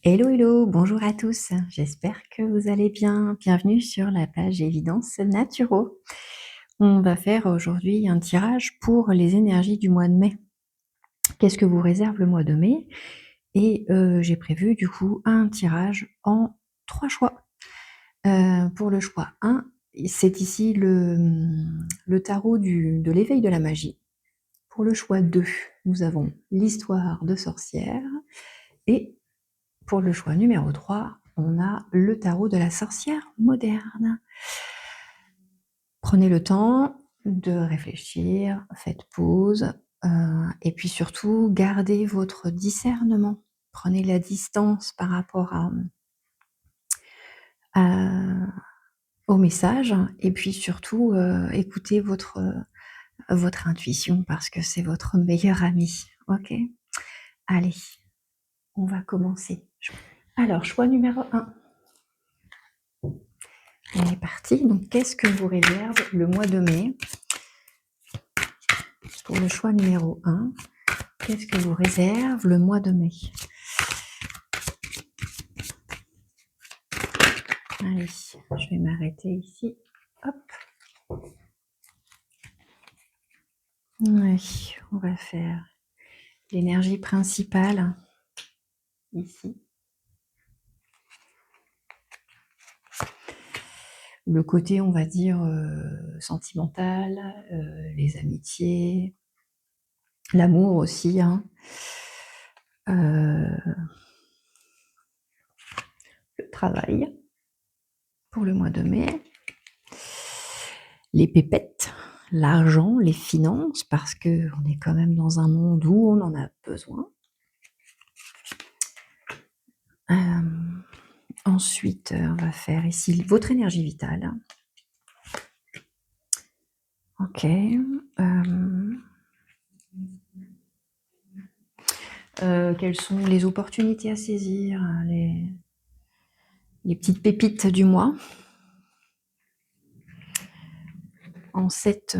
Hello, hello, bonjour à tous. J'espère que vous allez bien. Bienvenue sur la page Évidence Naturo. On va faire aujourd'hui un tirage pour les énergies du mois de mai. Qu'est-ce que vous réserve le mois de mai? Et j'ai prévu du coup un tirage en 3 choix. Pour le choix 1, c'est ici le tarot de l'éveil de la magie. Pour le choix 2, nous avons l'histoire de sorcière et pour le choix numéro 3, on a le tarot de la sorcière moderne. Prenez le temps de réfléchir, faites pause, et puis surtout, gardez votre discernement. Prenez la distance par rapport au message et puis surtout, écoutez votre intuition parce que c'est votre meilleur ami. OK? Allez, on va commencer. Alors, choix numéro 1. On est parti. Donc, qu'est-ce que vous réserve le mois de mai? Pour le choix numéro 1, qu'est-ce que vous réserve le mois de mai? Allez, je vais m'arrêter ici. Hop. Ouais, on va faire l'énergie principale ici. Le côté, on va dire, sentimental, les amitiés, l'amour aussi, hein. Le travail pour le mois de mai. Les pépettes, l'argent, les finances, parce qu'on est quand même dans un monde où on en a besoin. Ensuite, on va faire ici votre énergie vitale. OK. Quelles sont les opportunités à saisir, les petites pépites du mois? En cette,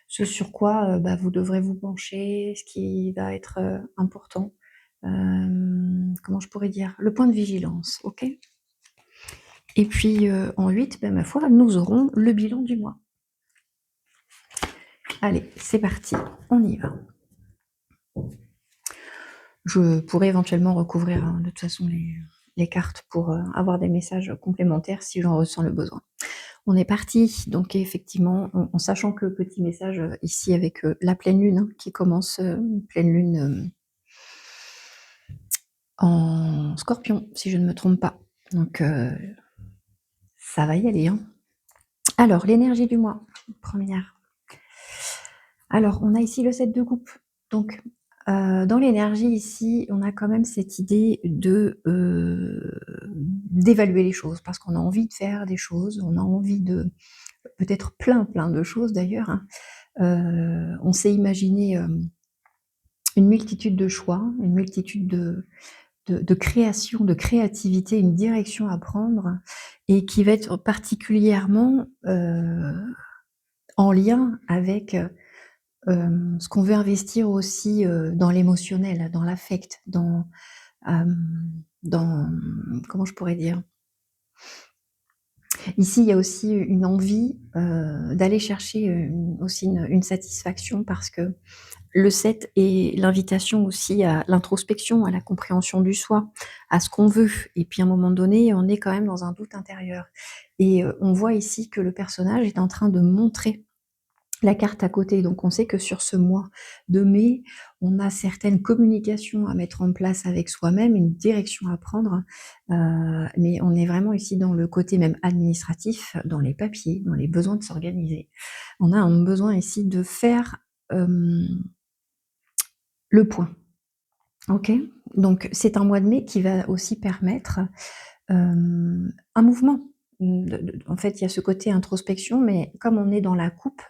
ce sur quoi vous devrez vous pencher, ce qui va être important. Comment je pourrais dire? Le point de vigilance, OK? Et puis en 8, ma foi, nous aurons le bilan du mois. Allez, c'est parti, on y va. Je pourrais éventuellement recouvrir de toute façon les cartes pour avoir des messages complémentaires si j'en ressens le besoin. On est parti, donc effectivement, en sachant que le petit message ici avec la pleine lune qui commence, pleine lune en scorpion, si je ne me trompe pas. Donc ça va y aller. Hein. Alors, l'énergie du mois, première. Alors, on a ici le 7 de coupe. Donc, dans l'énergie ici, on a quand même cette idée d'évaluer les choses parce qu'on a envie de faire des choses, on a envie de peut-être plein de choses d'ailleurs, hein. On s'est imaginé, une multitude de choix, une multitude de création, de créativité, une direction à prendre et qui va être particulièrement, en lien avec, ce qu'on veut investir aussi, dans l'émotionnel, dans l'affect, dans comment je pourrais dire? Ici, il y a aussi une envie, d'aller chercher, aussi une satisfaction parce que le 7 est l'invitation aussi à l'introspection, à la compréhension du soi, à ce qu'on veut et puis à un moment donné, on est quand même dans un doute intérieur et on voit ici que le personnage est en train de montrer la carte à côté. Donc on sait que sur ce mois de mai, on a certaines communications à mettre en place avec soi-même, une direction à prendre, mais on est vraiment ici dans le côté même administratif, dans les papiers, dans les besoins de s'organiser. On a un besoin ici de faire, le point. OK? Donc c'est un mois de mai qui va aussi permettre, un mouvement. En fait, il y a ce côté introspection, mais comme on est dans la coupe,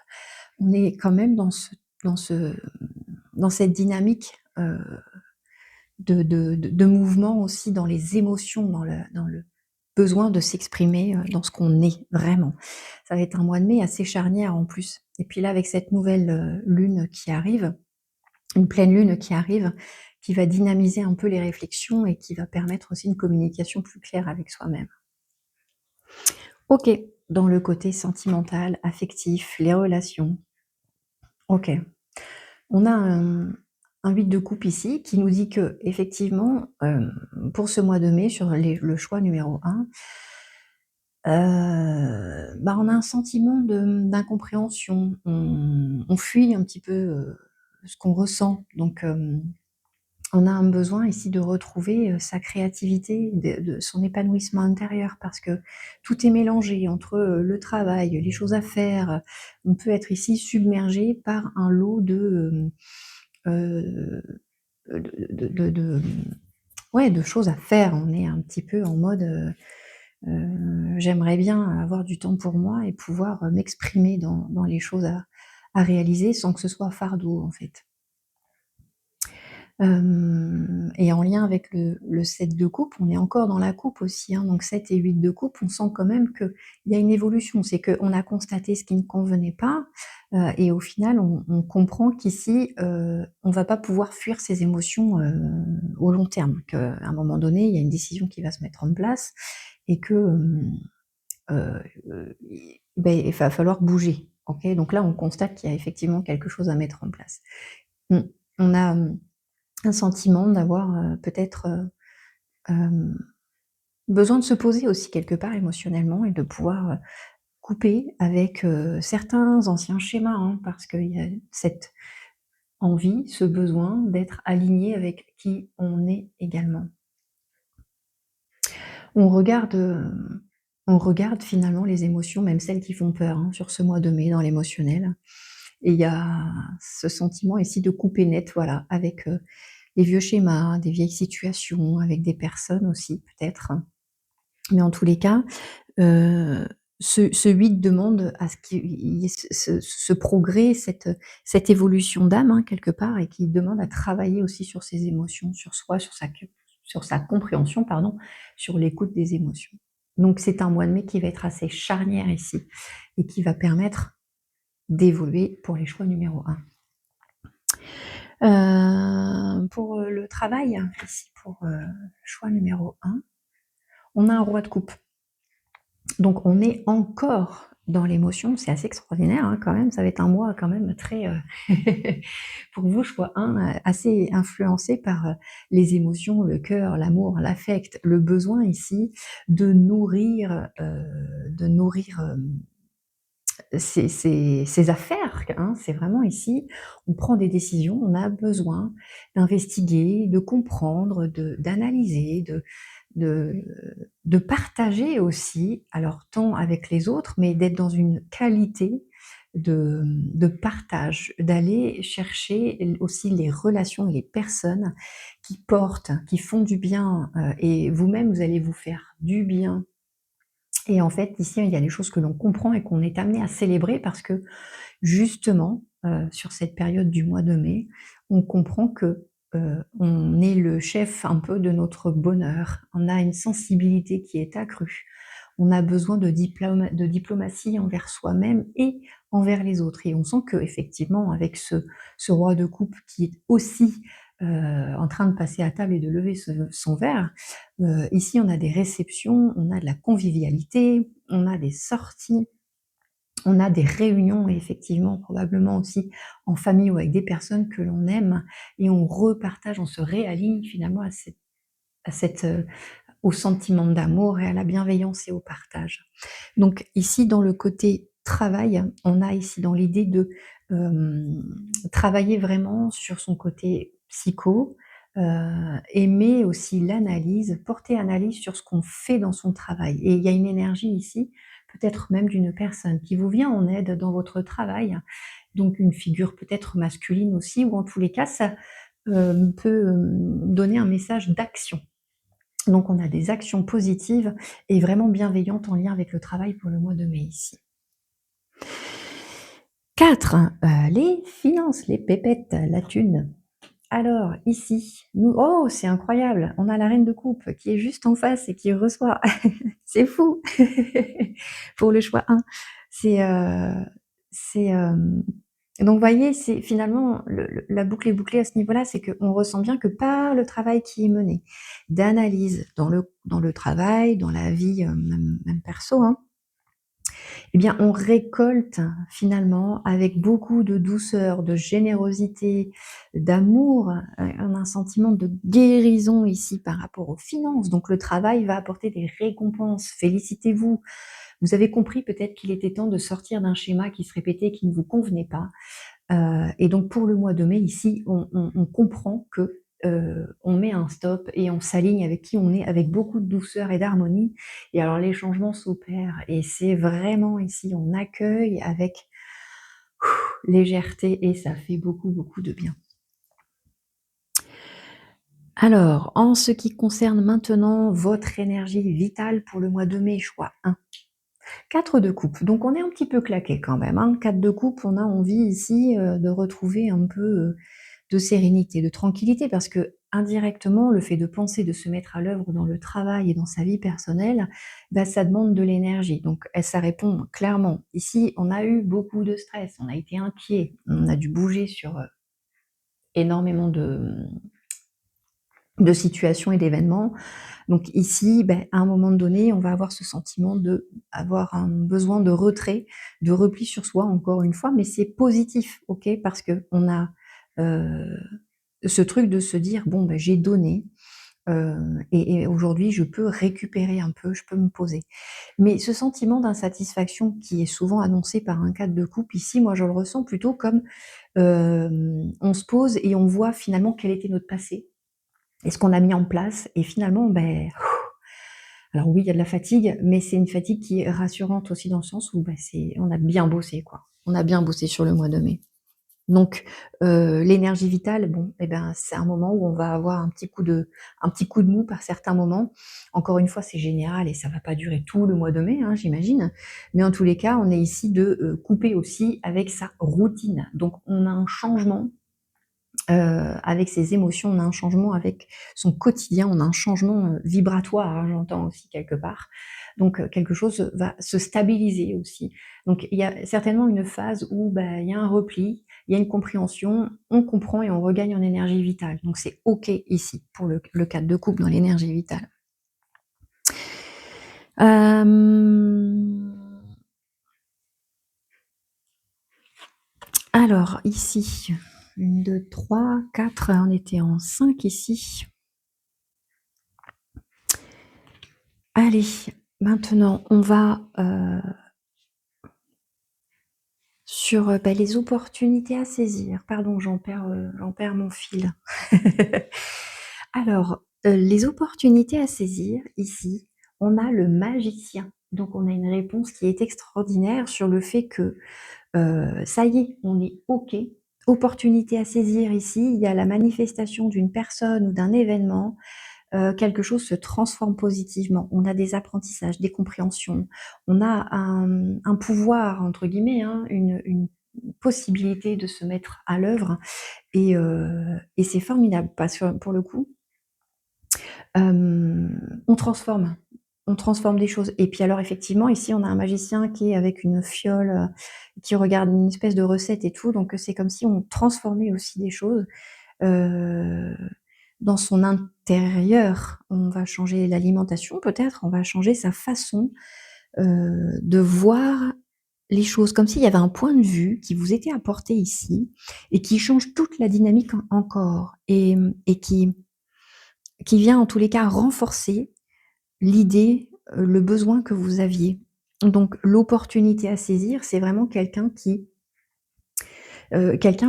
on est quand même dans ce dans cette dynamique, de mouvement aussi dans les émotions, dans le besoin de s'exprimer, dans ce qu'on est vraiment. Ça va être un mois de mai assez charnière en plus et puis là avec cette nouvelle, lune qui arrive, une pleine lune qui arrive, qui va dynamiser un peu les réflexions et qui va permettre aussi une communication plus claire avec soi-même. OK, dans le côté sentimental, affectif, les relations. OK. On a un 8 de coupe ici qui nous dit qu'effectivement, pour ce mois de mai sur le choix numéro 1, bah, on a un sentiment d'incompréhension. On fuit un petit peu, ce qu'on ressent. Donc, on a un besoin ici de retrouver, sa créativité, de son épanouissement intérieur parce que tout est mélangé entre, le travail, les choses à faire. On peut être ici submergé par un lot heu, de ouais, de choses à faire. On est un petit peu en mode, j'aimerais bien avoir du temps pour moi et pouvoir, m'exprimer dans les choses à réaliser sans que ce soit fardeau, en fait. Et en lien avec le 7 de coupe, on est encore dans la coupe aussi, hein, donc 7 et 8 de coupe, on sent quand même qu'il y a une évolution. C'est qu'on a constaté ce qui ne convenait pas, et au final, on comprend qu'ici, on va pas pouvoir fuir ses émotions, au long terme. Qu'à un moment donné, il y a une décision qui va se mettre en place et que, il va falloir bouger. OK? Donc là, on constate qu'il y a effectivement quelque chose à mettre en place. Mmh. On a, un sentiment d'avoir, peut-être, besoin de se poser aussi quelque part émotionnellement et de pouvoir, couper avec, certains anciens schémas, hein, parce qu'il y a cette envie, ce besoin d'être aligné avec qui on est également. On regarde, on regarde finalement les émotions, même celles qui font peur, hein, sur ce mois de mai dans l'émotionnel et il y a ce sentiment ici de couper net, voilà, avec, des vieux schémas, des vieilles situations, avec des personnes aussi peut-être. Mais en tous les cas, heu, ce 8 demande à ce qu'il y ait ce progrès, cette évolution d'âme, hein, quelque part et qui demande à travailler aussi sur ses émotions, sur soi, sur sa compréhension, pardon, sur l'écoute des émotions. Donc c'est un mois de mai qui va être assez charnière ici et qui va permettre d'évoluer pour les choix numéro 1. Pour, le travail, ici pour, choix numéro 1, on a un roi de coupe. Donc on est encore dans l'émotion, c'est assez extraordinaire, hein, quand même, ça va être un mois quand même très, pour vous, choix 1, assez influencé par, les émotions, le cœur, l'amour, l'affect, le besoin ici de nourrir, ses affaires, hein. C'est vraiment ici, on prend des décisions, on a besoin d'investiguer, de comprendre, d'analyser, de de partager aussi, alors tant avec les autres, mais d'être dans une qualité de partage, d'aller chercher aussi les relations et les personnes qui portent, qui font du bien, et vous-même, vous allez vous faire du bien et en fait, ici, il y a des choses que l'on comprend et qu'on est amené à célébrer parce que justement, sur cette période du mois de mai, on comprend que, on est le chef un peu de notre bonheur. On a une sensibilité qui est accrue. On a besoin de diplomatie envers soi-même et envers les autres et on sent qu'effectivement avec ce roi de coupe qui est aussi, en train de passer à table et de lever son verre, ici on a des réceptions, on a de la convivialité, on a des sorties, on a des réunions et effectivement, probablement aussi en famille ou avec des personnes que l'on aime et on repartage, on se réaligne finalement à cette, au sentiment d'amour et à la bienveillance et au partage. Donc ici, dans le côté travail, on a ici dans l'idée de, travailler vraiment sur son côté psycho, aimer aussi l'analyse, porter analyse sur ce qu'on fait dans son travail et il y a une énergie ici, peut-être même d'une personne qui vous vient en aide dans votre travail, donc une figure peut-être masculine aussi ou en tous les cas ça, peut, donner un message d'action. Donc on a des actions positives et vraiment bienveillantes en lien avec le travail pour le mois de mai ici. 4, les finances, les pépettes, la thune. Alors ici, nous oh c'est incroyable! On a la reine de coupe qui est juste en face et qui reçoit. C'est fou! Pour le choix 1. C'est, c'est, hem Donc vous voyez, c'est finalement le la boucle est bouclée à ce niveau-là, c'est qu'on ressent bien que par le travail qui est mené, d'analyse dans le travail, dans la vie, même perso, hein, eh bien, on récolte finalement avec beaucoup de douceur, de générosité, d'amour, on a un sentiment de guérison ici par rapport aux finances. Donc le travail va apporter des récompenses. Félicitez-vous. Vous avez compris peut-être qu'il était temps de sortir d'un schéma qui se répétait, qui ne vous convenait pas. Et donc pour le mois de mai ici, on comprend que, on met un stop et on s'aligne avec qui on est, avec beaucoup de douceur et d'harmonie. Et alors les changements s'opèrent et c'est vraiment ici, on accueille avec légèreté et ça fait beaucoup, beaucoup de bien. Alors, en ce qui concerne maintenant votre énergie vitale pour le mois de mai, je vois 4 de coupe, donc on est un petit peu claqué quand même, hein. 4 de coupe, on a envie ici, de retrouver un peu, de sérénité, de tranquillité parce que indirectement, le fait de penser, de se mettre à l'œuvre dans le travail et dans sa vie personnelle, bah, ça demande de l'énergie donc ça répond clairement. Ici, on a eu beaucoup de stress, on a été inquiet, on a dû bouger sur, énormément de situations et d'événements. Donc ici, beh, à un moment donné, on va avoir ce sentiment d'avoir un besoin de retrait, de repli sur soi encore une fois, mais c'est positif, OK? Parce qu'on a, heu, ce truc de se dire: «Bon, bah, j'ai donné, et aujourd'hui je peux récupérer un peu, je peux me poser». Mais ce sentiment d'insatisfaction qui est souvent annoncé par un cadre de couple, ici, moi je le ressens plutôt comme, on se pose et on voit finalement quel était notre passé et ce qu'on a mis en place et finalement, beh, alors oui, il y a de la fatigue, mais c'est une fatigue qui est rassurante aussi dans le sens où, bah, c'est on a bien bossé, quoi. On a bien bossé sur le mois de mai. Donc, l'énergie vitale, bon, et ben, c'est un moment où on va avoir un petit coup de mou par certains moments. Encore une fois, c'est général et ça va pas durer tout le mois de mai, hein, j'imagine. Mais en tous les cas, on est ici de, couper aussi avec sa routine. Donc on a un changement avec ses émotions, on a un changement avec son quotidien, on a un changement, vibratoire, hein, j'entends aussi quelque part. Donc quelque chose va se stabiliser aussi. Donc il y a certainement une phase où, bah, il y a un repli, il y a une compréhension, on comprend et on regagne en énergie vitale. Donc c'est OK ici pour le cadre de couple dans l'énergie vitale. Hem, alors ici, 1, 2, 3, 4, on était en 5 ici. Allez, maintenant on va, sur, bah, les opportunités à saisir. Pardon, j'en perds mon fil. Alors, les opportunités à saisir, ici, on a le magicien. Donc on a une réponse qui est extraordinaire sur le fait que, ça y est, on est OK. Opportunité à saisir ici, il y a la manifestation d'une personne ou d'un événement, quelque chose se transforme positivement. On a des apprentissages, des compréhensions. On a un «pouvoir» entre guillemets, hein, une possibilité de se mettre à l'œuvre et c'est formidable parce que pour le coup, on transforme. On transforme des choses et puis alors effectivement ici on a un magicien qui est avec une fiole, qui regarde une espèce de recette et tout donc c'est comme si on transformait aussi des choses. Heu, dans son intérieur, on va changer l'alimentation peut-être, on va changer sa façon, de voir les choses, comme s'il y avait un point de vue qui vous était apporté ici et qui change toute la dynamique encore et qui vient en tous les cas renforcer l'idée, le besoin que vous aviez. Donc l'opportunité à saisir, c'est vraiment quelqu'un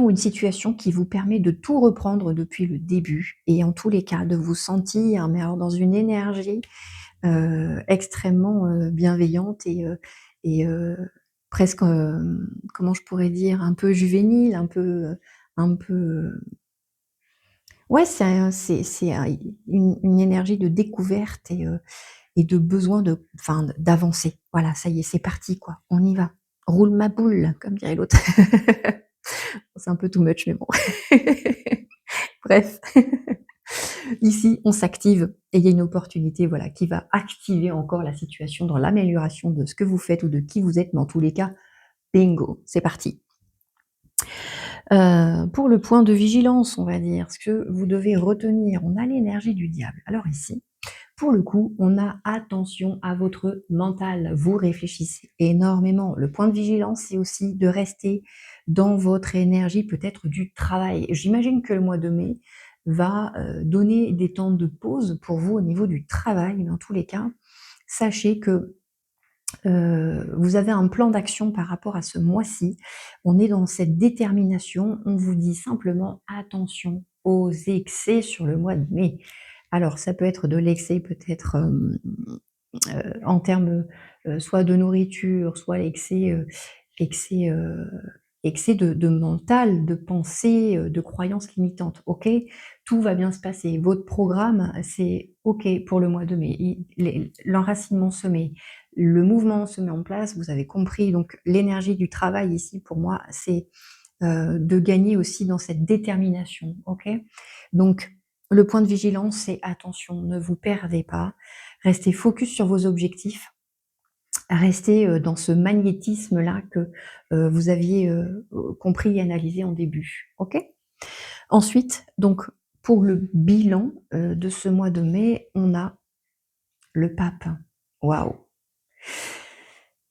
ou une situation qui vous permet de tout reprendre depuis le début et en tous les cas de vous sentir, mais alors dans une énergie, extrêmement, bienveillante et presque, comment je pourrais dire? Un peu juvénile, un peu, ouais, c'est une énergie de découverte et de besoin d'avancer. Voilà, ça y est, c'est parti quoi, on y va. Roule ma boule, comme dirait l'autre. C'est un peu too much, mais bon. Bref, ici, on s'active et il y a une opportunité, voilà, qui va activer encore la situation dans l'amélioration de ce que vous faites ou de qui vous êtes, mais en tous les cas, bingo, c'est parti. Pour le point de vigilance, on va dire, ce que vous devez retenir, on a l'énergie du diable. Alors ici, pour le coup, on a attention à votre mental. Vous réfléchissez énormément. Le point de vigilance, c'est aussi de rester dans votre énergie, peut-être du travail. J'imagine que le mois de mai va donner des temps de pause pour vous au niveau du travail. Dans tous les cas, sachez que vous avez un plan d'action par rapport à ce mois-ci. On est dans cette détermination. On vous dit simplement attention aux excès sur le mois de mai. Alors, ça peut être de l'excès, peut-être en termes soit de nourriture, soit excès, excès de mental, de pensée, de croyances limitantes. Ok, tout va bien se passer. Votre programme, c'est ok pour le mois de mai. L'enracinement se met, le mouvement se met en place. Vous avez compris. Donc, l'énergie du travail ici, pour moi, c'est de gagner aussi dans cette détermination. Ok, donc le point de vigilance, c'est attention, ne vous perdez pas, restez focus sur vos objectifs, restez dans ce magnétisme-là que vous aviez compris et analysé en début. Ok. Ensuite, donc pour le bilan de ce mois de mai, on a le pape. Waouh.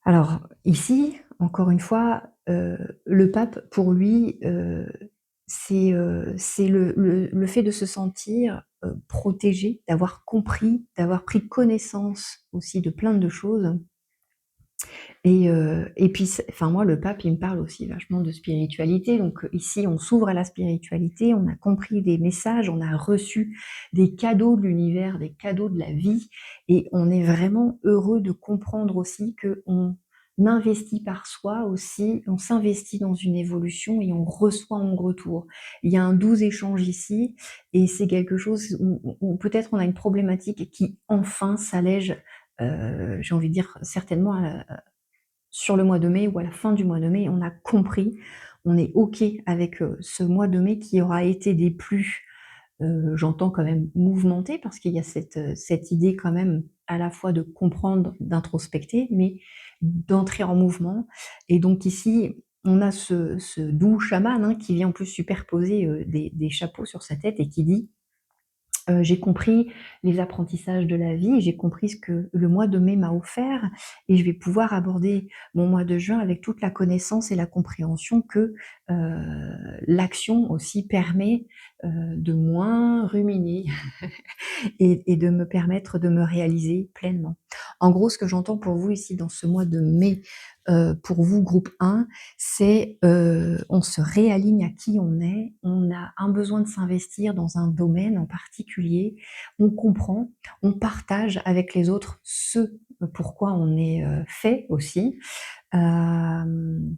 Alors ici, encore une fois, le pape pour lui, c'est le fait de se sentir protégé, d'avoir compris, d'avoir pris connaissance aussi de plein de choses. Et puis, enfin moi, le pape, il me parle aussi vachement de spiritualité. Donc ici, on s'ouvre à la spiritualité, on a compris des messages, on a reçu des cadeaux de l'univers, des cadeaux de la vie, et on est vraiment heureux de comprendre aussi que on investit par soi aussi, on s'investit dans une évolution et on reçoit en retour. Il y a un doux échange ici, et c'est quelque chose où peut-être on a une problématique qui enfin s'allège, j'ai envie de dire certainement sur le mois de mai ou à la fin du mois de mai, on a compris, on est OK avec ce mois de mai qui aura été des plus, j'entends quand même mouvementé, parce qu'il y a cette idée quand même à la fois de comprendre, d'introspecter, mais d'entrer en mouvement. Et donc ici, on a ce doux chaman hein, qui vient en plus superposer des chapeaux sur sa tête et qui dit j'ai compris les apprentissages de la vie, j'ai compris ce que le mois de mai m'a offert, et je vais pouvoir aborder mon mois de juin avec toute la connaissance et la compréhension que l'action aussi permet de moins ruminer et de me permettre de me réaliser pleinement. En gros, ce que j'entends pour vous ici dans ce mois de mai, pour vous groupe 1, c'est, on se réaligne à qui on a un besoin de s'investir dans un domaine en particulier, on comprend, on partage avec les autres ce pourquoi on est, fait aussi, hem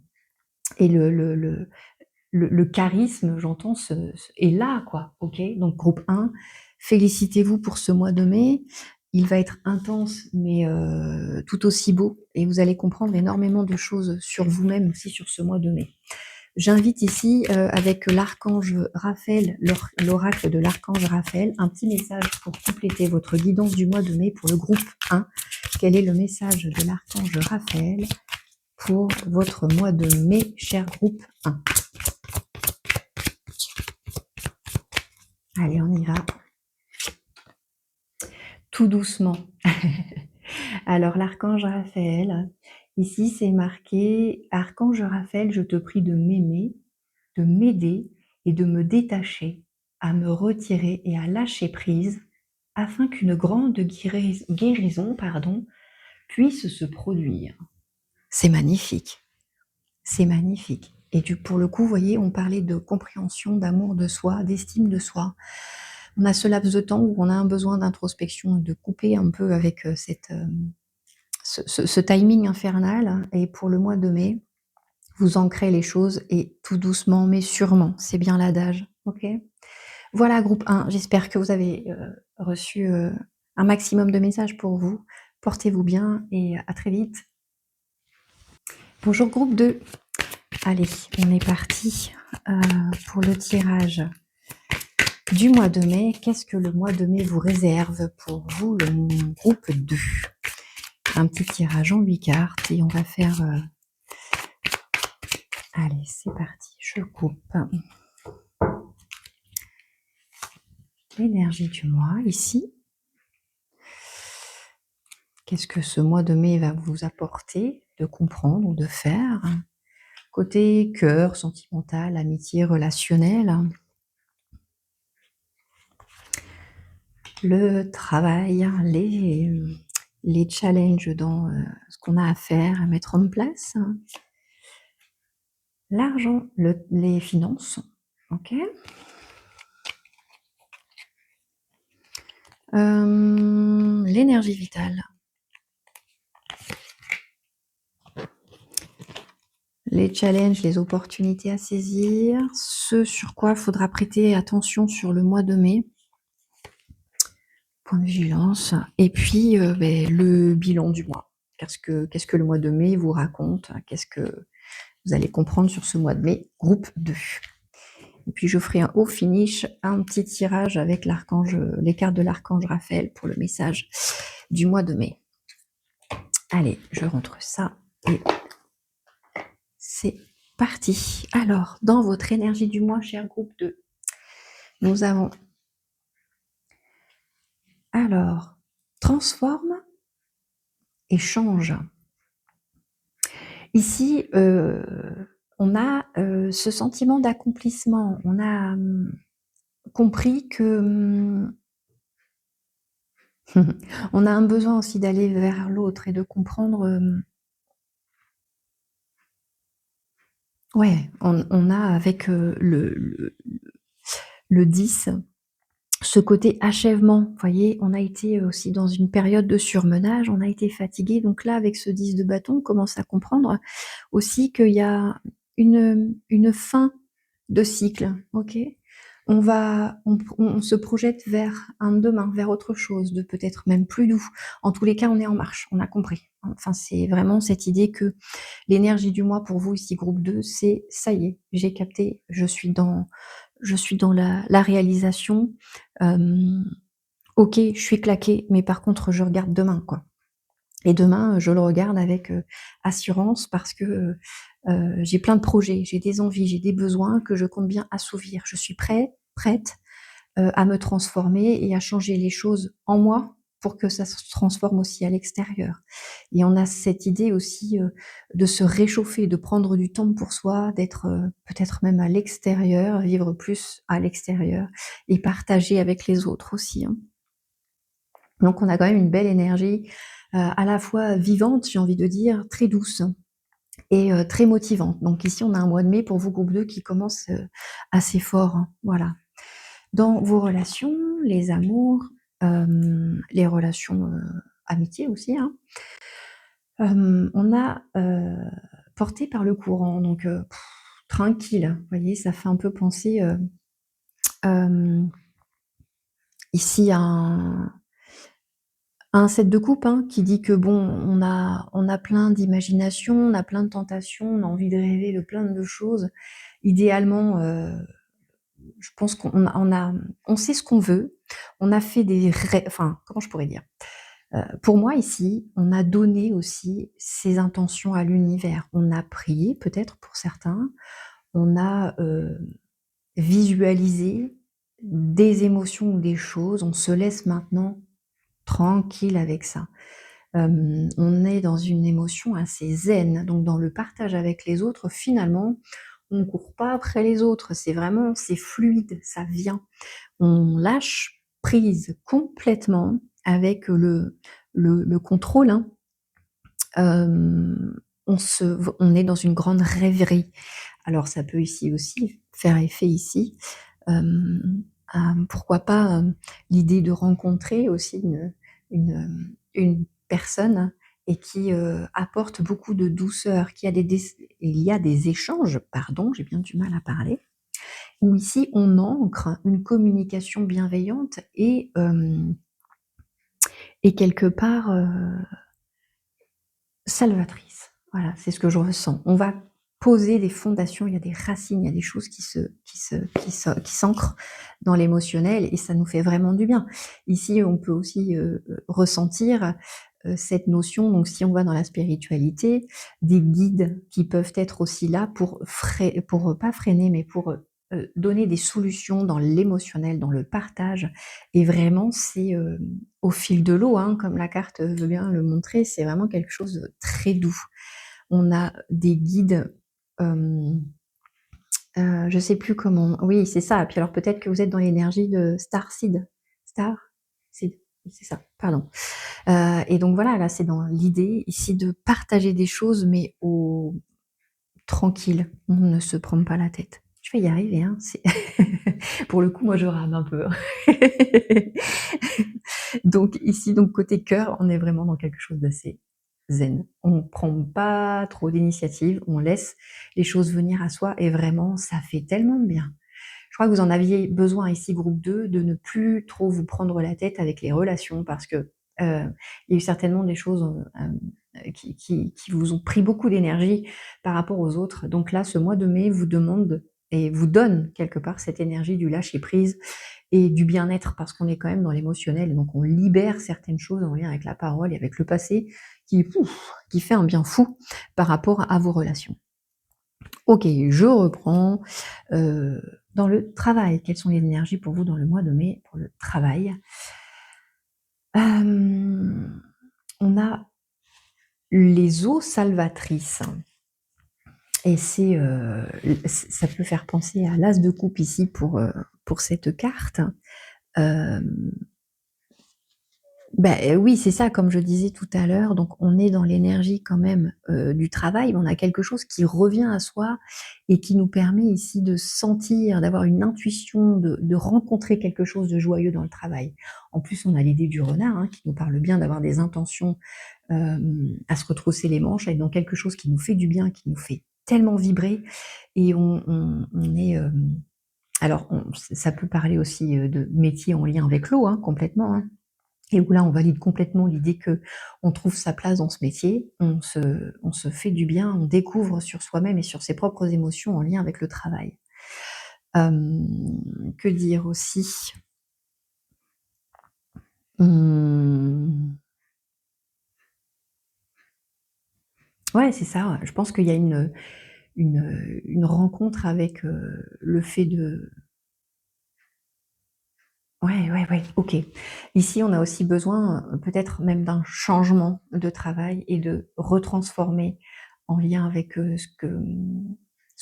et le charisme, j'entends, est là, quoi, ok. Donc groupe 1, félicitez-vous pour ce mois de mai. Il va être intense, mais tout aussi beau, et vous allez comprendre énormément de choses sur vous-même aussi sur ce mois de mai. J'invite ici, avec l'archange Raphaël, l'oracle de l'archange Raphaël, un petit message pour compléter votre guidance du mois de mai pour le groupe 1. Quel est le message de l'archange Raphaël pour votre mois de mai, cher groupe 1? Allez, on y va. Tout doucement. Alors, l'archange Raphaël, ici, c'est marqué: Archange Raphaël, je te prie de m'aimer, de m'aider et de me détacher, à me retirer et à lâcher prise, afin qu'une grande guérison, puisse se produire. C'est magnifique. C'est magnifique. Et pour le coup, vous voyez, on parlait de compréhension, d'amour de soi, d'estime de soi. On a ce laps de temps où on a un besoin d'introspection, de couper un peu avec ce timing infernal. Et pour le mois de mai, vous ancrez les choses, et tout doucement mais sûrement, c'est bien l'adage. Ok. Voilà, groupe 1, j'espère que vous avez reçu un maximum de messages pour vous. Portez-vous bien et à très vite. Bonjour groupe 2. Allez, on est parti pour le tirage du mois de mai. Qu'est-ce que le mois de mai vous réserve pour vous, le groupe 2? Un petit tirage en 8 cartes et on va faire... Allez, c'est parti. Je coupe l'énergie du mois ici. Qu'est-ce que ce mois de mai va vous apporter de comprendre ou de faire? Côté cœur, sentimental, amitié, relationnel. Le travail, les challenges dans ce qu'on a à faire, à mettre en place. L'argent, les finances, ok. L'énergie vitale. Les challenges, les opportunités à saisir, ce sur quoi il faudra prêter attention sur le mois de mai. Point de vigilance. Et puis, le bilan du mois. Qu'est-ce que le mois de mai vous raconte? Qu'est-ce que vous allez comprendre sur ce mois de mai? Groupe 2. Et puis, je ferai un haut finish, un petit tirage avec les cartes de l'archange Raphaël pour le message du mois de mai. Allez, je rentre ça et c'est parti. Alors, dans votre énergie du mois, cher groupe 2, nous avons transforme et change. Ici, on a ce sentiment d'accomplissement. On a compris que on a un besoin aussi d'aller vers l'autre et de comprendre. Ouais, on a avec le 10 ce côté achèvement. Vous voyez, on a été aussi dans une période de surmenage, on a été fatigué. Donc là, avec ce 10 de bâton, on commence à comprendre aussi qu'il y a une fin de cycle, ok. On se projette vers un demain, vers autre chose, de peut-être même plus doux. En tous les cas, on est en marche, on a compris. Enfin, c'est vraiment cette idée que l'énergie du mois pour vous ici, groupe 2, c'est ça y est, j'ai capté, je suis dans la réalisation. Ok, je suis claquée, mais par contre, je regarde demain, quoi. Et demain, je le regarde avec assurance parce que j'ai plein de projets, j'ai des envies, j'ai des besoins que je compte bien assouvir. Je suis prête à me transformer et à changer les choses en moi pour que ça se transforme aussi à l'extérieur. Et on a cette idée aussi de se réchauffer, de prendre du temps pour soi, d'être peut-être même à l'extérieur, vivre plus à l'extérieur et partager avec les autres aussi, hein. Donc on a quand même une belle énergie, à la fois vivante, j'ai envie de dire, très douce et très motivante. Donc ici, on a un mois de mai pour vous, groupe 2, qui commence assez fort, hein, voilà. Dans vos relations, les amours, les relations amitiés aussi, hein, on a porté par le courant, donc tranquille. Vous voyez, ça fait un peu penser ici à un 7 de coupe, hein, qui dit que bon, on a plein d'imagination, on a plein de tentations, on a envie de rêver de plein de choses. Idéalement, je pense on sait ce qu'on veut. On a fait des rêves, enfin, comment je pourrais dire? Pour moi ici, on a donné aussi ses intentions à l'univers. On a prié peut-être pour certains, on a visualisé des émotions ou des choses, on se laisse maintenant tranquille avec ça. On est dans une émotion assez zen, donc dans le partage avec les autres, finalement, on ne court pas après les autres, c'est fluide, ça vient. On lâche prise complètement avec le contrôle, hein. On est dans une grande rêverie. Alors ça peut ici aussi faire effet ici, pourquoi pas, l'idée de rencontrer aussi une personne et qui apporte beaucoup de douceur, il y a des échanges, pardon, j'ai bien du mal à parler, où ici on ancre une communication bienveillante et quelque part salvatrice. Voilà, c'est ce que je ressens. On va poser des fondations, il y a des racines, il y a des choses qui s'ancrent dans l'émotionnel et ça nous fait vraiment du bien. Ici, on peut aussi ressentir cette notion, donc si on va dans la spiritualité, des guides qui peuvent être aussi là pour, pas freiner, mais pour, donner des solutions dans l'émotionnel, dans le partage et vraiment c'est, au fil de l'eau, hein, comme la carte veut bien le montrer, c'est vraiment quelque chose de très doux. On a des guides, hem, je sais plus comment oui, c'est ça, puis alors peut-être que vous êtes dans l'énergie de Starseed? Starseed, c'est ça, pardon. Et donc voilà, là, c'est dans l'idée ici de partager des choses, mais au tranquille. On ne se prend pas la tête. Je vais y arriver, hein, c'est pour le coup, moi, je rame un peu, hein. Donc ici, donc côté cœur, on est vraiment dans quelque chose d'assez zen. On prend pas trop d'initiative, on laisse les choses venir à soi et vraiment, ça fait tellement de bien. Je crois que vous en aviez besoin ici, groupe 2, de ne plus trop vous prendre la tête avec les relations parce que, il y a eu certainement des choses, qui vous ont pris beaucoup d'énergie par rapport aux autres. Donc là, ce mois de mai vous demande et vous donne quelque part cette énergie du lâcher prise et du bien-être parce qu'on est quand même dans l'émotionnel. Donc on libère certaines choses en lien avec la parole et avec le passé qui, pouf, qui fait un bien fou par rapport à vos relations. OK, je reprends. Heu, Dans le travail, quelles sont les énergies pour vous dans le mois de mai pour le travail? Hem, on a les eaux salvatrices et c'est, ça peut faire penser à l'as de coupe ici pour cette carte. Hem oui, c'est ça, comme je disais tout à l'heure, donc on est dans l'énergie quand même, du travail, mais on a quelque chose qui revient à soi et qui nous permet ici de sentir, d'avoir une intuition, de rencontrer quelque chose de joyeux dans le travail. En plus, on a l'idée du renard, hein, qui nous parle bien d'avoir des intentions, à se retrousser les manches et dans quelque chose qui nous fait du bien, qui nous fait tellement vibrer et on est, alors on ça peut parler aussi, de métier en lien avec l'eau, hein, complètement, hein. Et où là, on valide complètement l'idée que on trouve sa place dans ce métier, on se fait du bien, on découvre sur soi-même et sur ses propres émotions en lien avec le travail. Que dire aussi? Mmh, ouais, c'est ça, ouais. Je pense qu'il y a une rencontre avec, le fait de ouais, ouais, ouais, OK. Ici, on a aussi besoin, peut-être même d'un changement de travail et de retransformer en lien avec, ce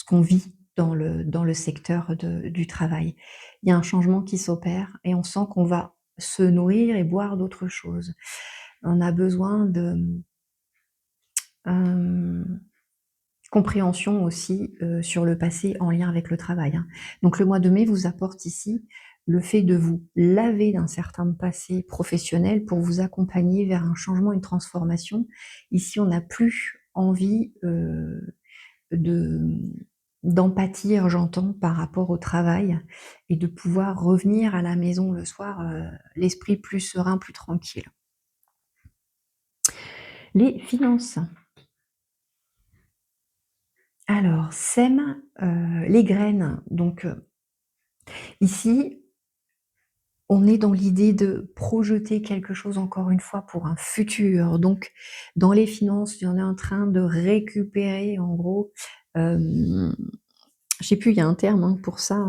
qu'on vit dans le secteur du travail. Il y a un changement qui s'opère et on sent qu'on va se nourrir et boire d'autres choses. On a besoin de, hem compréhension aussi, sur le passé en lien avec le travail, hein. Donc le mois de mai vous apporte ici le fait de vous laver d'un certain passé professionnel pour vous accompagner vers un changement, une transformation. Ici, on n'a plus envie, de d'en pâtir, j'entends, par rapport au travail et de pouvoir revenir à la maison le soir, l'esprit plus serein, plus tranquille. Les finances. Alors, sème, les graines, donc ici, on est dans l'idée de projeter quelque chose encore une fois pour un futur. Donc dans les finances, on est en train de récupérer en gros, hem, je sais plus, il y a un terme, hein, pour ça,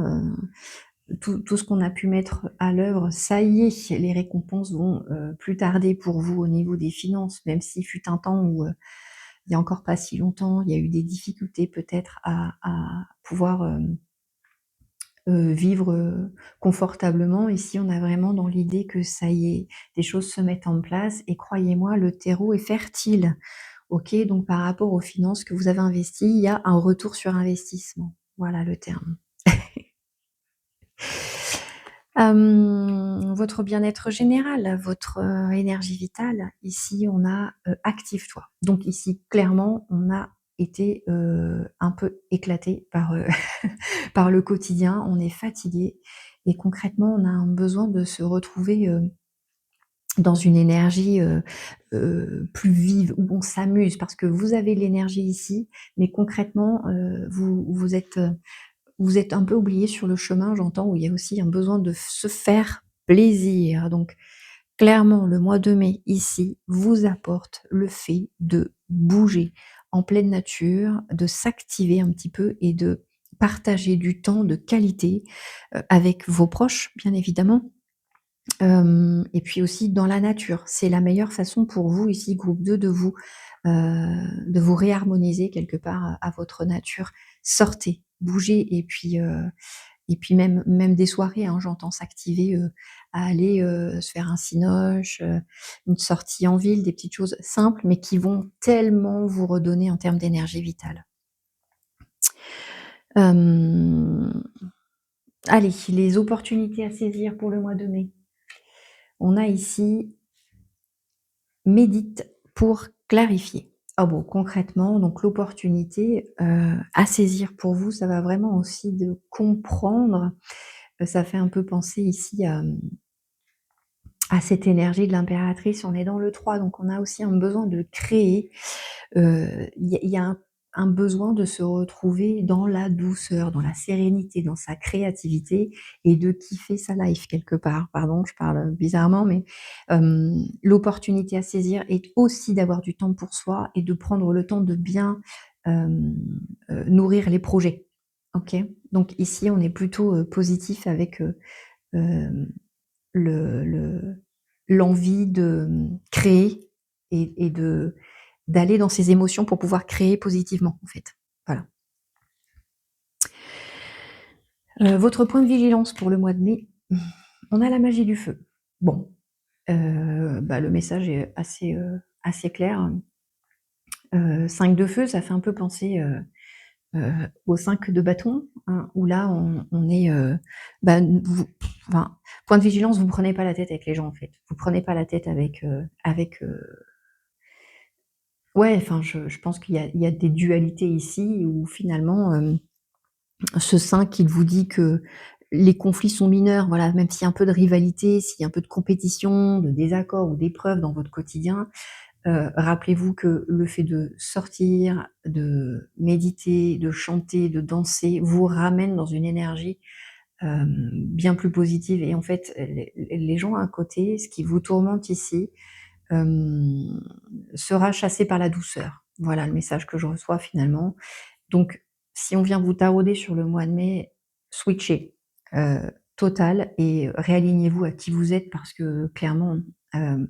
tout ce qu'on a pu mettre à l'œuvre, ça y est, les récompenses vont, plus tarder pour vous au niveau des finances, même s'il fut un temps où, il y a encore pas si longtemps, il y a eu des difficultés peut-être à pouvoir, vivre, confortablement. Ici, on a vraiment dans l'idée que ça y est, des choses se mettent en place et croyez-moi, le terreau est fertile. OK? Donc par rapport aux finances que vous avez investies, il y a un retour sur investissement. Voilà le terme. Votre bien-être général, votre, énergie vitale, ici on a, active-toi. Donc ici, clairement, on a été, un peu éclaté par, par le quotidien, on est fatigué et concrètement, on a un besoin de se retrouver, dans une énergie, plus vive, où on s'amuse parce que vous avez l'énergie ici, mais concrètement, vous êtes un peu oublié sur le chemin, j'entends, où il y a aussi un besoin de se faire plaisir. Donc Clairement, le mois de mai, ici, vous apporte le fait de bouger en pleine nature, de s'activer un petit peu et de partager du temps de qualité, avec vos proches, bien évidemment, et puis aussi dans la nature. C'est la meilleure façon pour vous ici, groupe 2, de vous réharmoniser quelque part à votre nature. Sortez, bougez et puis même des soirées, hein, j'entends s'activer, à aller, se faire un cinoche, une sortie en ville, des petites choses simples, mais qui vont tellement vous redonner en termes d'énergie vitale. Hem, allez, les opportunités à saisir pour le mois de mai. On a ici médite pour clarifier. Ah bon, concrètement, donc l'opportunité, à saisir pour vous, ça va vraiment aussi de comprendre, ça fait un peu penser ici à cette énergie de l'impératrice. On est dans le 3, donc on a aussi un besoin de créer. Il y a un besoin de se retrouver dans la douceur, dans la sérénité, dans sa créativité et de kiffer sa life quelque part. Pardon, je parle bizarrement, mais l'opportunité à saisir est aussi d'avoir du temps pour soi et de prendre le temps de bien, hem, nourrir les projets. OK? Donc ici, on est plutôt, positif avec, hem le l'envie de, créer et d'aller dans ses émotions pour pouvoir créer positivement, en fait. Voilà. Votre point de vigilance pour le mois de mai, on a la magie du feu. Bon, bah, le message est assez clair. 5 de feu, ça fait un peu penser, au 5 de bâton, hein, où là on est, bah, vous enfin, point de vigilance, vous prenez pas la tête avec les gens, en fait. Vous prenez pas la tête avec. Ouais, enfin, je pense qu'il y a des dualités ici où finalement, ce 5, il vous dit que les conflits sont mineurs, voilà, même s'il y a un peu de rivalité, s'il y a un peu de compétition, de désaccord ou d'épreuves dans votre quotidien, rappelez-vous que le fait de sortir, de méditer, de chanter, de danser, vous ramène dans une énergie, bien plus positive et en fait, les gens à côté, ce qui vous tourmente ici, hem, sera chassé par la douceur. Voilà le message que je reçois finalement. Donc si on vient vous tarauder sur le mois de mai, switchez, total et réalignez-vous à qui vous êtes parce que clairement, hem,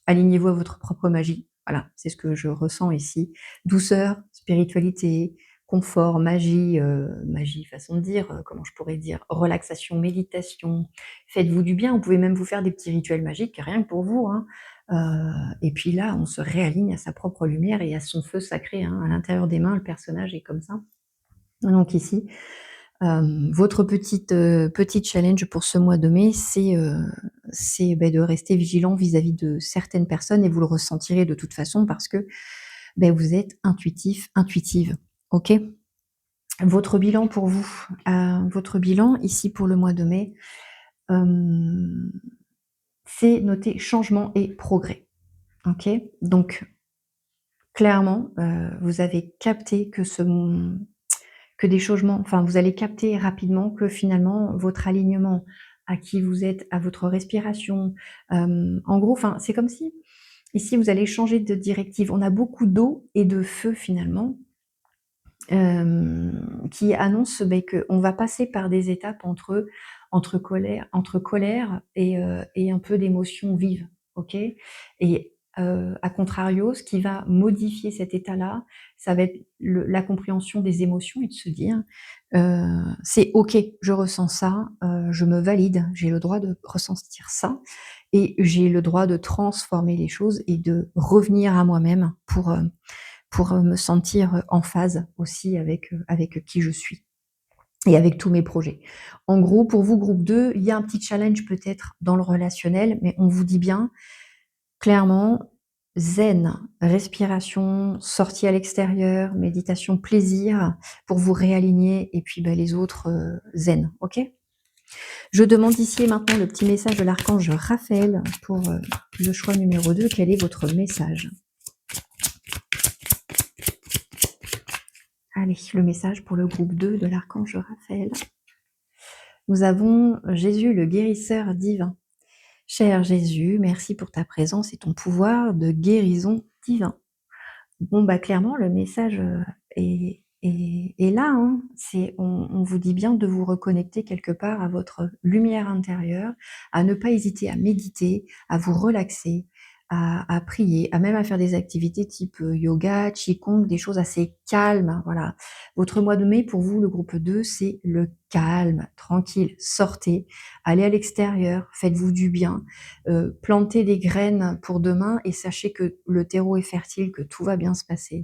alignez-vous à votre propre magie. Voilà, c'est ce que je ressens ici. Douceur, spiritualité, confort, magie, magie façon de dire, comment je pourrais dire? Relaxation, méditation, faites-vous du bien. Vous pouvez même vous faire des petits rituels magiques rien que pour vous, hein, et puis là, on se réaligne à sa propre lumière et à son feu sacré, hein. À l'intérieur des mains, le personnage est comme ça. Donc ici, votre petit challenge pour ce mois de mai, c'est, beh, de rester vigilant vis-à-vis de certaines personnes et vous le ressentirez de toute façon parce que, beh, vous êtes intuitif, intuitive. OK? Votre bilan pour vous, votre bilan ici pour le mois de mai, hem, c'est noté changement et progrès. OK? Donc clairement, vous avez capté que des changements enfin, vous allez capter rapidement que finalement votre alignement à qui vous êtes, à votre respiration, en gros, enfin, c'est comme si ici vous allez changer de directive. On a beaucoup d'eau et de feu finalement, qui annoncent, beh, qu'on va passer par des étapes entre colère et un peu d'émotions vives, OK? Et à contrario, ce qui va modifier cet état-là, ça va être la compréhension des émotions et de se dire, «C'est OK, je ressens ça, je me valide, j'ai le droit de ressentir ça et j'ai le droit de transformer les choses et de revenir à moi-même pour me sentir en phase aussi avec qui je suis et avec tous mes projets. En gros, pour vous, groupe 2, il y a un petit challenge peut-être dans le relationnel, mais on vous dit bien, clairement, zen, respiration, sortie à l'extérieur, méditation, plaisir pour vous réaligner et puis, bah, les autres, zen, OK? Je demande ici et maintenant le petit message de l'archange Raphaël pour, le choix numéro 2. Quel est votre message? Allez, le message pour le groupe 2 de l'archange Raphaël. Nous avons Jésus, le guérisseur divin. Cher Jésus, merci pour ta présence et ton pouvoir de guérison divin. Bon, bah, clairement, le message, est là, hein. C'est on vous dit bien de vous reconnecter quelque part à votre lumière intérieure, à ne pas hésiter à méditer, à vous relaxer, à prier, à même à faire des activités type, yoga, qigong, des choses assez calmes, voilà. Votre mois de mai, pour vous, le groupe 2, c'est le calme, tranquille. Sortez, allez à l'extérieur, faites-vous du bien, plantez des graines pour demain et sachez que le terreau est fertile, que tout va bien se passer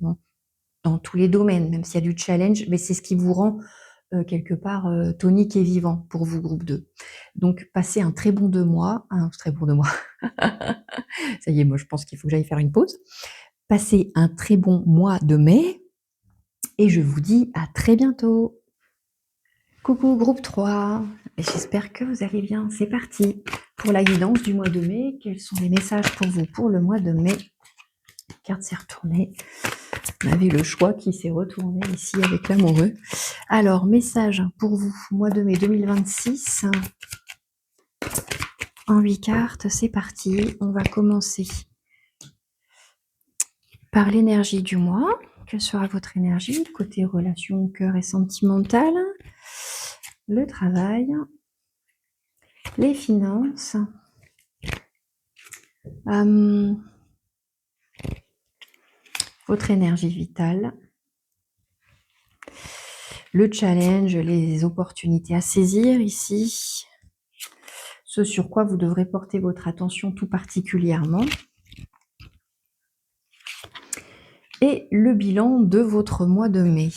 dans tous les domaines, même s'il y a du challenge, mais c'est ce qui vous rend, quelque part, tonique et vivant pour vous, groupe 2. Donc passez un très bon 2 mois, un très bon 2 mois. Ça y est, moi je pense qu'il faut que j'aille faire une pause. Passez un très bon mois de mai et je vous dis à très bientôt. Coucou groupe 3, et j'espère que vous allez bien. C'est parti pour la guidance du mois de mai. Quels sont les messages pour vous pour le mois de mai? La carte s'est retournée. On avait le choix qui s'est retourné ici avec l'amoureux. Alors, message pour vous, mois de mai 2026. En 8 cartes, c'est parti. On va commencer par l'énergie du mois. Quelle sera votre énergie côté relation, cœur et sentimental? Le travail, les finances, votre énergie vitale, le challenge, les opportunités à saisir ici, ce sur quoi vous devrez porter votre attention tout particulièrement, et le bilan de votre mois de mai.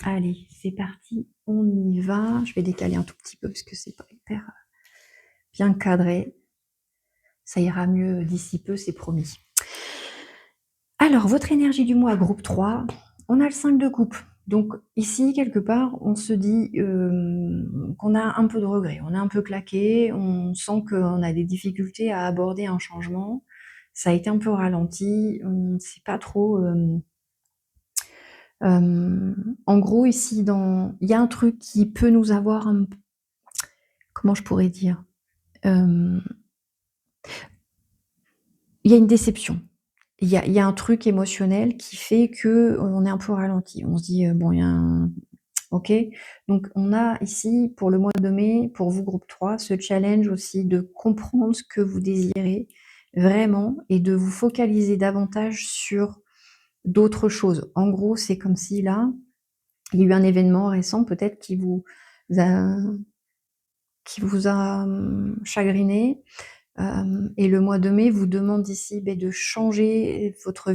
Allez, c'est parti, on y va. Je vais décaler un tout petit peu parce que c'est pas hyper bien cadré. Ça ira mieux d'ici peu, c'est promis. Alors, votre énergie du mois, groupe 3, on a le 5 de coupe. Donc ici, quelque part, on se dit qu'on a un peu de regret, on est un peu claqué, on sent qu'on a des difficultés à aborder un changement. Ça a été un peu ralenti, on ne sait pas trop... en gros, ici, il y a un truc qui peut nous avoir... comment je pourrais dire? Il y a une déception. Il y a un truc émotionnel qui fait qu'on est un peu ralenti. On se dit, bon, il y a un... OK? Donc on a ici, pour le mois de mai, pour vous, groupe 3, ce challenge aussi de comprendre ce que vous désirez vraiment et de vous focaliser davantage sur d'autres choses. En gros, c'est comme si là, il y a eu un événement récent peut-être a chagriné, et le mois de mai vous demande ici, de changer votre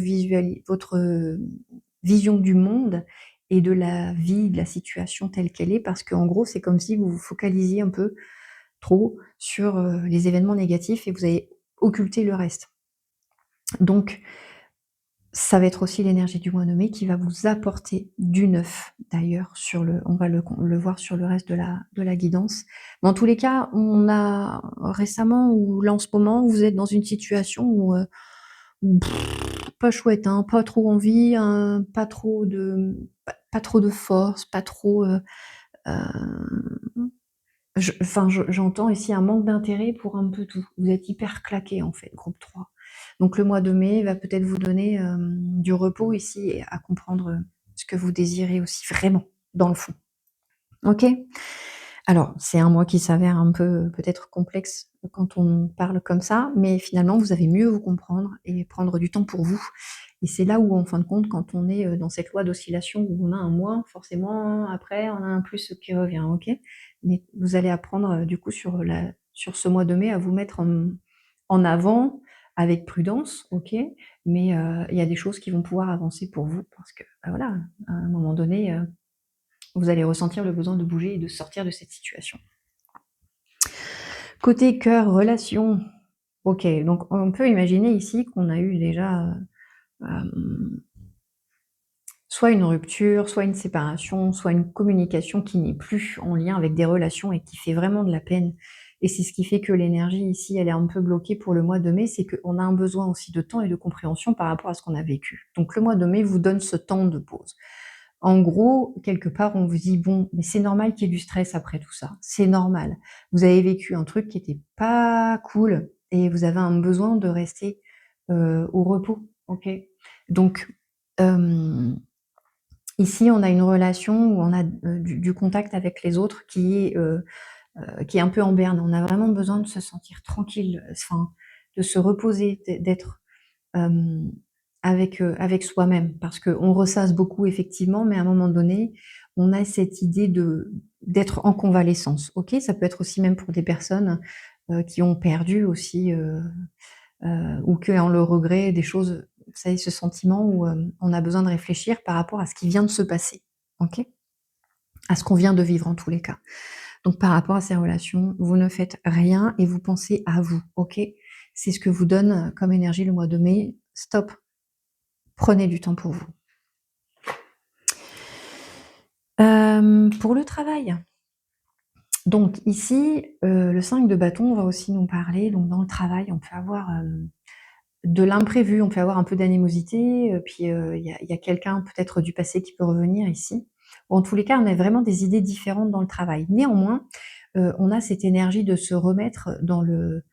vision du monde et de la vie, de la situation telle qu'elle est, parce qu'en gros, c'est comme si vous vous focalisiez un peu trop sur, les événements négatifs et vous avez occulté le reste. Donc ça va être aussi l'énergie du mois de mai qui va vous apporter du neuf d'ailleurs on va le voir sur le reste de la guidance. Mais en tous les cas, on a récemment ou là en ce moment, vous êtes dans une situation où pas chouette, hein, pas trop envie, hein, pas trop de force, pas trop, j'entends ici un manque d'intérêt pour un peu tout. Vous êtes hyper claqué en fait, groupe 3. Donc le mois de mai va peut-être vous donner, du repos ici et à comprendre, ce que vous désirez aussi vraiment, dans le fond. OK? Alors, c'est un mois qui s'avère un peu peut-être complexe quand on parle comme ça, mais finalement vous allez mieux vous comprendre et prendre du temps pour vous. Et c'est là où en fin de compte, quand on est, dans cette loi d'oscillation où on a un moins, forcément après on a un plus qui revient, OK? Mais vous allez apprendre, du coup sur ce mois de mai à vous mettre en avant avec prudence, OK? Mais, il y a des choses qui vont pouvoir avancer pour vous parce que, voilà, à un moment donné, vous allez ressentir le besoin de bouger et de sortir de cette situation. Côté cœur, relation, OK, donc on peut imaginer ici qu'on a eu déjà, soit une rupture, soit une séparation, soit une communication qui n'est plus en lien avec des relations et qui fait vraiment de la peine. Et c'est ce qui fait que l'énergie ici, elle est un peu bloquée pour le mois de mai, c'est qu'on a un besoin aussi de temps et de compréhension par rapport à ce qu'on a vécu. Donc le mois de mai vous donne ce temps de pause. En gros, quelque part, on vous dit: «Bon, mais c'est normal qu'il y ait du stress après tout ça, c'est normal. Vous avez vécu un truc qui était pas cool et vous avez un besoin de rester, au repos, OK? Donc, hem, ici, on a une relation où on a, du contact avec les autres qui est un peu en berne. On a vraiment besoin de se sentir tranquille, enfin, de se reposer, d'être, hem, avec soi-même. Parce qu'on ressasse beaucoup effectivement, mais à un moment donné, on a cette idée d'être en convalescence, OK? Ça peut être aussi même pour des personnes, qui ont perdu aussi, ou qui ont le regret des choses, vous savez, ce sentiment où, on a besoin de réfléchir par rapport à ce qui vient de se passer, OK? À ce qu'on vient de vivre en tous les cas. Donc par rapport à ces relations, vous ne faites rien et vous pensez à vous, OK? C'est ce que vous donne, comme énergie le mois de mai. Stop, prenez du temps pour vous. Pour le travail, donc ici, le 5 de bâton va aussi nous parler, donc dans le travail, on peut avoir, de l'imprévu, on peut avoir un peu d'animosité, puis, il y a quelqu'un peut-être du passé qui peut revenir ici. Ou en tous les cas, on a vraiment des idées différentes dans le travail. Néanmoins, on a cette énergie de se remettre dans le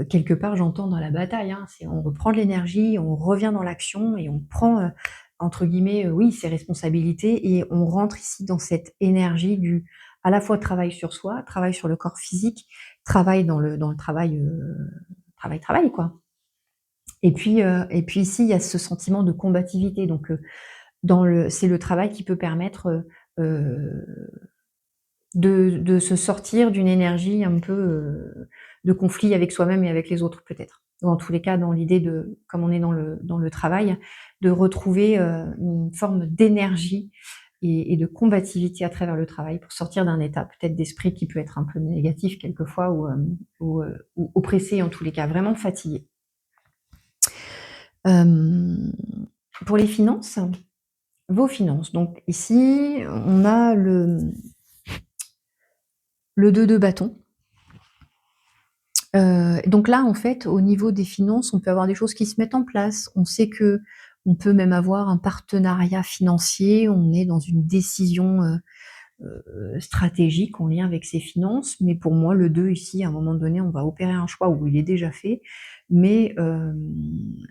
quelque part, j'entends dans la bataille, hein, c'est on reprend de l'énergie, on revient dans l'action et on prend, entre guillemets, oui, ses responsabilités et on rentre ici dans cette énergie du à la fois travail sur soi, travail sur le corps physique, travail dans le travail, travail, quoi. Et puis ici, il y a ce sentiment de combativité donc c'est le travail qui peut permettre, de se sortir d'une énergie un peu, de conflit avec soi-même et avec les autres peut-être. Ou en tous les cas dans l'idée de comme on est dans le travail, de retrouver, une forme d'énergie et de combativité à travers le travail pour sortir d'un état peut-être d'esprit qui peut être un peu négatif quelquefois ou oppressé en tous les cas, vraiment fatigué. Hem, pour les finances, vos finances, donc ici on a le 2 de bâton. Donc là, en fait, au niveau des finances, on peut avoir des choses qui se mettent en place. On sait qu'on peut même avoir un partenariat financier, on est dans une décision, stratégique en lien avec ses finances. Mais pour moi, le 2 ici, à un moment donné, on va opérer un choix où il est déjà fait, mais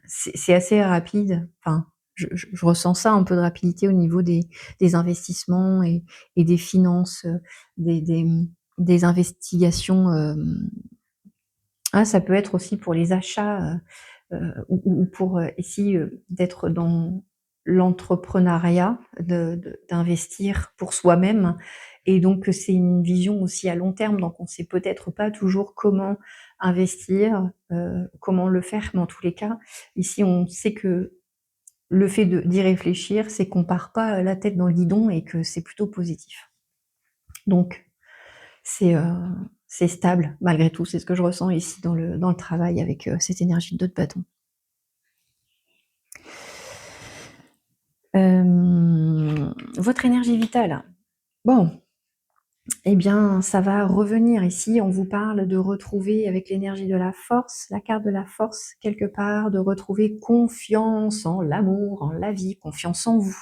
c'est assez rapide. Enfin, je ressens ça, un peu de rapidité au niveau des investissements et des finances, des investigations, ça peut être aussi pour les achats, ou pour, ici, d'être dans l'entrepreneuriat, d'investir pour soi-même et donc c'est une vision aussi à long terme, donc on sait peut-être pas toujours comment investir, comment le faire, mais en tous les cas, ici, on sait que le fait d'y réfléchir, c'est qu'on part pas la tête dans le guidon et que c'est plutôt positif. Donc c'est, heu, c'est stable malgré tout, c'est ce que je ressens ici dans le travail avec, cette énergie de 2 de bâton. Votre énergie vitale, bon, eh bien, ça va revenir ici. On vous parle de retrouver avec l'énergie de la force, la carte de la force quelque part, de retrouver confiance en l'amour, en la vie, confiance en vous,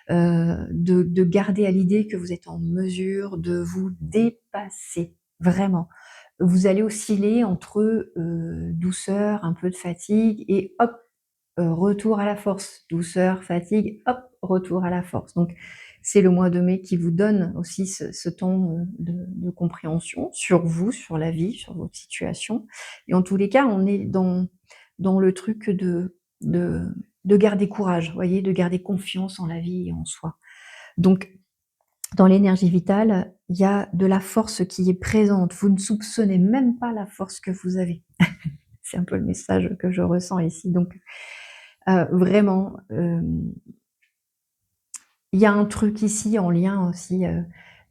de garder à l'idée que vous êtes en mesure de vous dépasser, vraiment. Vous allez osciller entre, douceur, un peu de fatigue et hop, retour à la force, douceur, fatigue, hop, retour à la force. Donc c'est le mois de mai qui vous donne aussi ce temps, de compréhension sur vous, sur la vie, sur votre situation et en tous les cas, on est dans le truc de garder courage, vous voyez? De garder confiance en la vie et en soi. Donc dans l'énergie vitale, il y a de la force qui est présente. Vous ne soupçonnez même pas la force que vous avez. C'est un peu le message que je ressens ici donc vraiment, il y a un truc ici en lien aussi,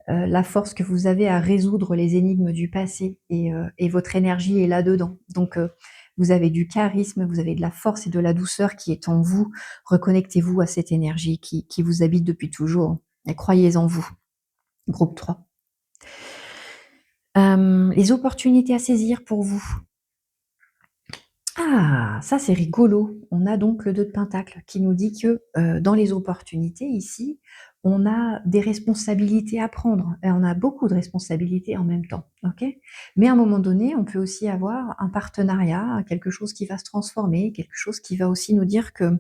la force que vous avez à résoudre les énigmes du passé et votre énergie est là-dedans. Donc vous avez du charisme, vous avez de la force et de la douceur qui est en vous. Reconnectez-vous à cette énergie qui vous habite depuis toujours et croyez en vous. Groupe 3. Les opportunités à saisir pour vous. Ah! Ça, c'est rigolo. On a donc le 2 de pentacle qui nous dit que, dans les opportunités ici, on a des responsabilités à prendre et on a beaucoup de responsabilités en même temps, OK? Mais à un moment donné, on peut aussi avoir un partenariat, quelque chose qui va se transformer, quelque chose qui va aussi nous dire que,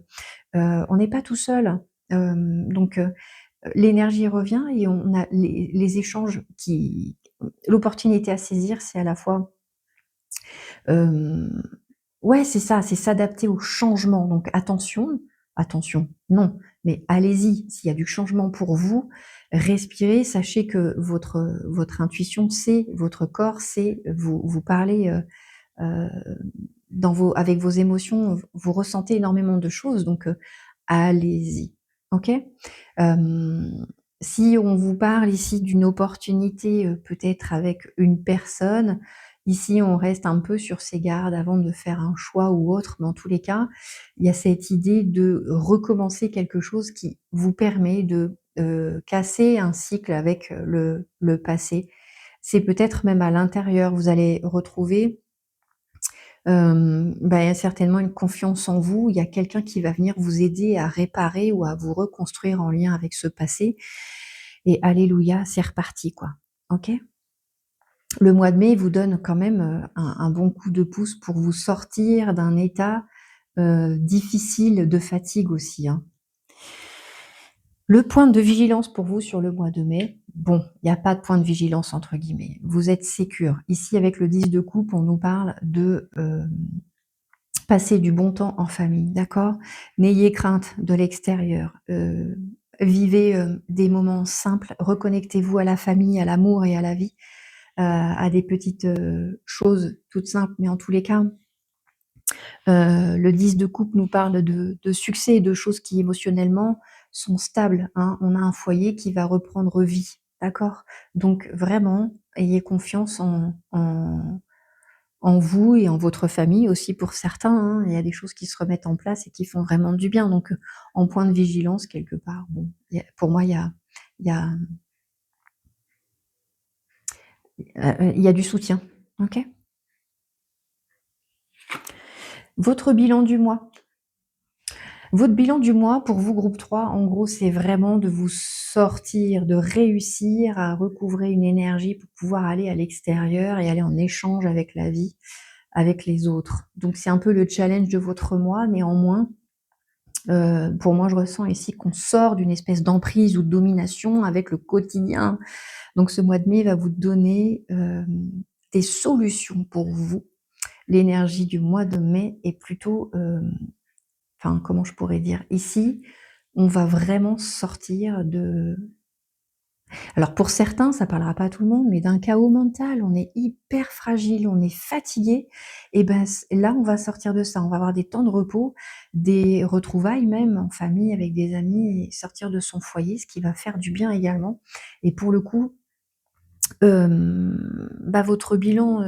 on n'est pas tout seul. Donc l'énergie revient et on a les échanges qui l'opportunité à saisir, c'est à la fois, hem ouais, c'est ça, c'est s'adapter au changement. Donc attention, attention, non, mais allez-y. S'il y a du changement pour vous, respirez, sachez que votre intuition sait, votre corps sait, vous parlez, heu, dans vos avec vos émotions, vous ressentez énormément de choses, donc allez-y, OK? Hem, Si on vous parle ici d'une opportunité, peut-être avec une personne, ici on reste un peu sur ses gardes avant de faire un choix ou autre, mais en tous les cas, il y a cette idée de recommencer quelque chose qui vous permet de, casser un cycle avec, le passé. C'est peut-être même à l'intérieur, vous allez retrouver il y a certainement une confiance en vous. Il y a quelqu'un qui va venir vous aider à réparer ou à vous reconstruire en lien avec ce passé et alléluia, c'est reparti, quoi. OK? Le mois de mai vous donne quand même, un bon coup de pouce pour vous sortir d'un état, difficile de fatigue aussi, hein. Le point de vigilance pour vous sur le mois de mai, bon, il y a pas de «point de vigilance» entre guillemets. Vous êtes sécure. Ici, avec le 10 de coupe, on nous parle de, passez du bon temps en famille, d'accord? N'ayez crainte de l'extérieur, vivez, des moments simples, reconnectez-vous à la famille, à l'amour et à la vie, à des petites, choses toutes simples, mais en tous les cas, le 10 de coupe nous parle de succès et de choses qui émotionnellement sont stables, hein. On a un foyer qui va reprendre vie, d'accord? Donc vraiment, ayez confiance en vous et en votre famille aussi pour certains, hein. Il y a des choses qui se remettent en place et qui font vraiment du bien. Donc, en point de vigilance quelque part, bon, pour moi, il y a, il y a du soutien. OK? Votre bilan du mois. Votre bilan du mois pour vous, groupe 3, en gros, c'est vraiment de vous sortir, de réussir à recouvrer une énergie pour pouvoir aller à l'extérieur et aller en échange avec la vie, avec les autres. Donc c'est un peu le challenge de votre mois. Néanmoins, pour moi, je ressens ici qu'on sort d'une espèce d'emprise ou de domination avec le quotidien. Donc ce mois de mai va vous donner, des solutions pour vous. L'énergie du mois de mai est plutôt, enfin, comment je pourrais dire? Ici, on va vraiment sortir de alors pour certains, ça parlera pas à tout le monde, mais d'un chaos mental, on est hyper fragile, on est fatigué et ben, là, on va sortir de ça. On va avoir des temps de repos, des retrouvailles même en famille avec des amis et sortir de son foyer, ce qui va faire du bien également et pour le coup, votre bilan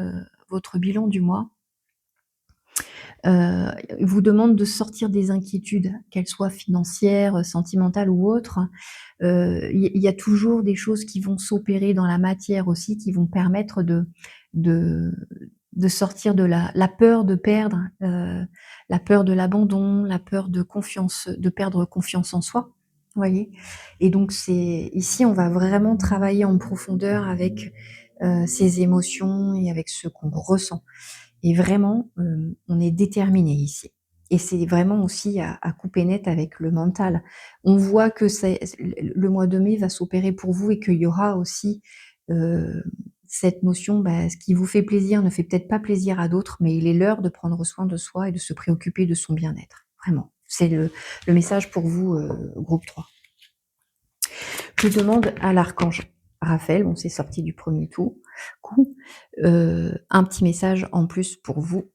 du mois, heu, vous demande de sortir des inquiétudes, qu'elles soient financières, sentimentales ou autres. Il y a toujours des choses qui vont s'opérer dans la matière aussi, qui vont permettre de de sortir de la peur de perdre, la peur de l'abandon, la peur de perdre confiance en soi, vous voyez? Et donc c'est ici, on va vraiment travailler en profondeur avec, ces émotions et avec ce qu'on ressent. Et vraiment, on est déterminé ici. Et c'est vraiment aussi à couper net avec le mental. On voit que le mois de mai va s'opérer pour vous et qu'il y aura aussi, heu, cette notion, bah, ce qui vous fait plaisir ne fait peut-être pas plaisir à d'autres, mais il est l'heure de prendre soin de soi et de se préoccuper de son bien-être. Vraiment. C'est le message pour vous, groupe 3. Je demande à l'archange Raphaël, bon c'est sorti du premier coup, un petit message en plus pour vous.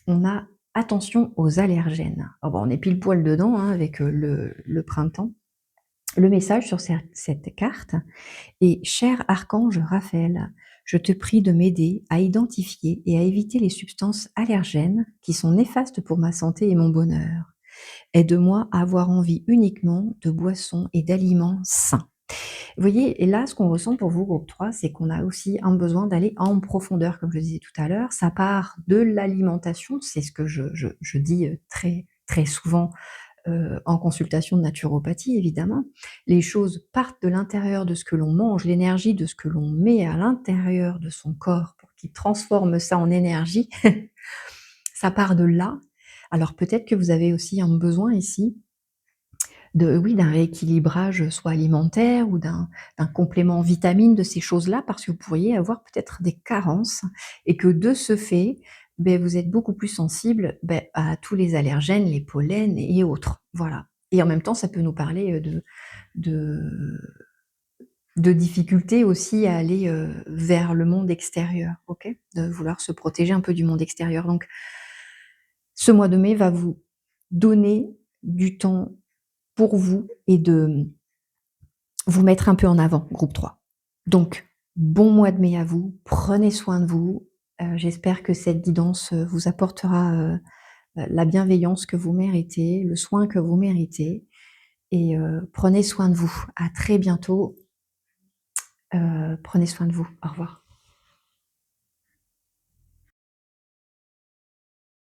On a attention aux allergènes. Ah bah, on est pile poil dedans, hein, avec, le printemps. Le message sur cette carte est: «Cher archange Raphaël, je te prie de m'aider à identifier et à éviter les substances allergènes qui sont néfastes pour ma santé et mon bonheur. Aide-moi à avoir envie uniquement de boissons et d'aliments sains». Vous voyez? Et là, ce qu'on ressent pour vous, groupe 3, c'est qu'on a aussi un besoin d'aller en profondeur, comme je le disais tout à l'heure. Ça part de l'alimentation, c'est ce que je dis, très, très souvent, en consultation de naturopathie, évidemment. Les choses partent de l'intérieur de ce que l'on mange, l'énergie de ce que l'on met à l'intérieur de son corps pour qu'il transforme ça en énergie. Ça part de là. Alors peut-être que vous avez aussi un besoin ici de oui, d'un rééquilibrage, soit alimentaire ou d'un complément en vitamines, de ces choses-là, parce que vous pourriez avoir peut-être des carences et que de ce fait, beh, vous êtes beaucoup plus sensible, beh, à tous les allergènes, les pollens et autres. Voilà. Et en même temps, ça peut nous parler, de de difficultés aussi à aller, vers le monde extérieur, OK? De vouloir se protéger un peu du monde extérieur. Donc ce mois de mai va vous donner du temps pour vous et de vous mettre un peu en avant, groupe 3. Donc, bon mois de mai à vous, prenez soin de vous. J'espère que cette guidance, vous apportera, la bienveillance que vous méritez, le soin que vous méritez et prenez soin de vous. À très bientôt, prenez soin de vous. Au revoir.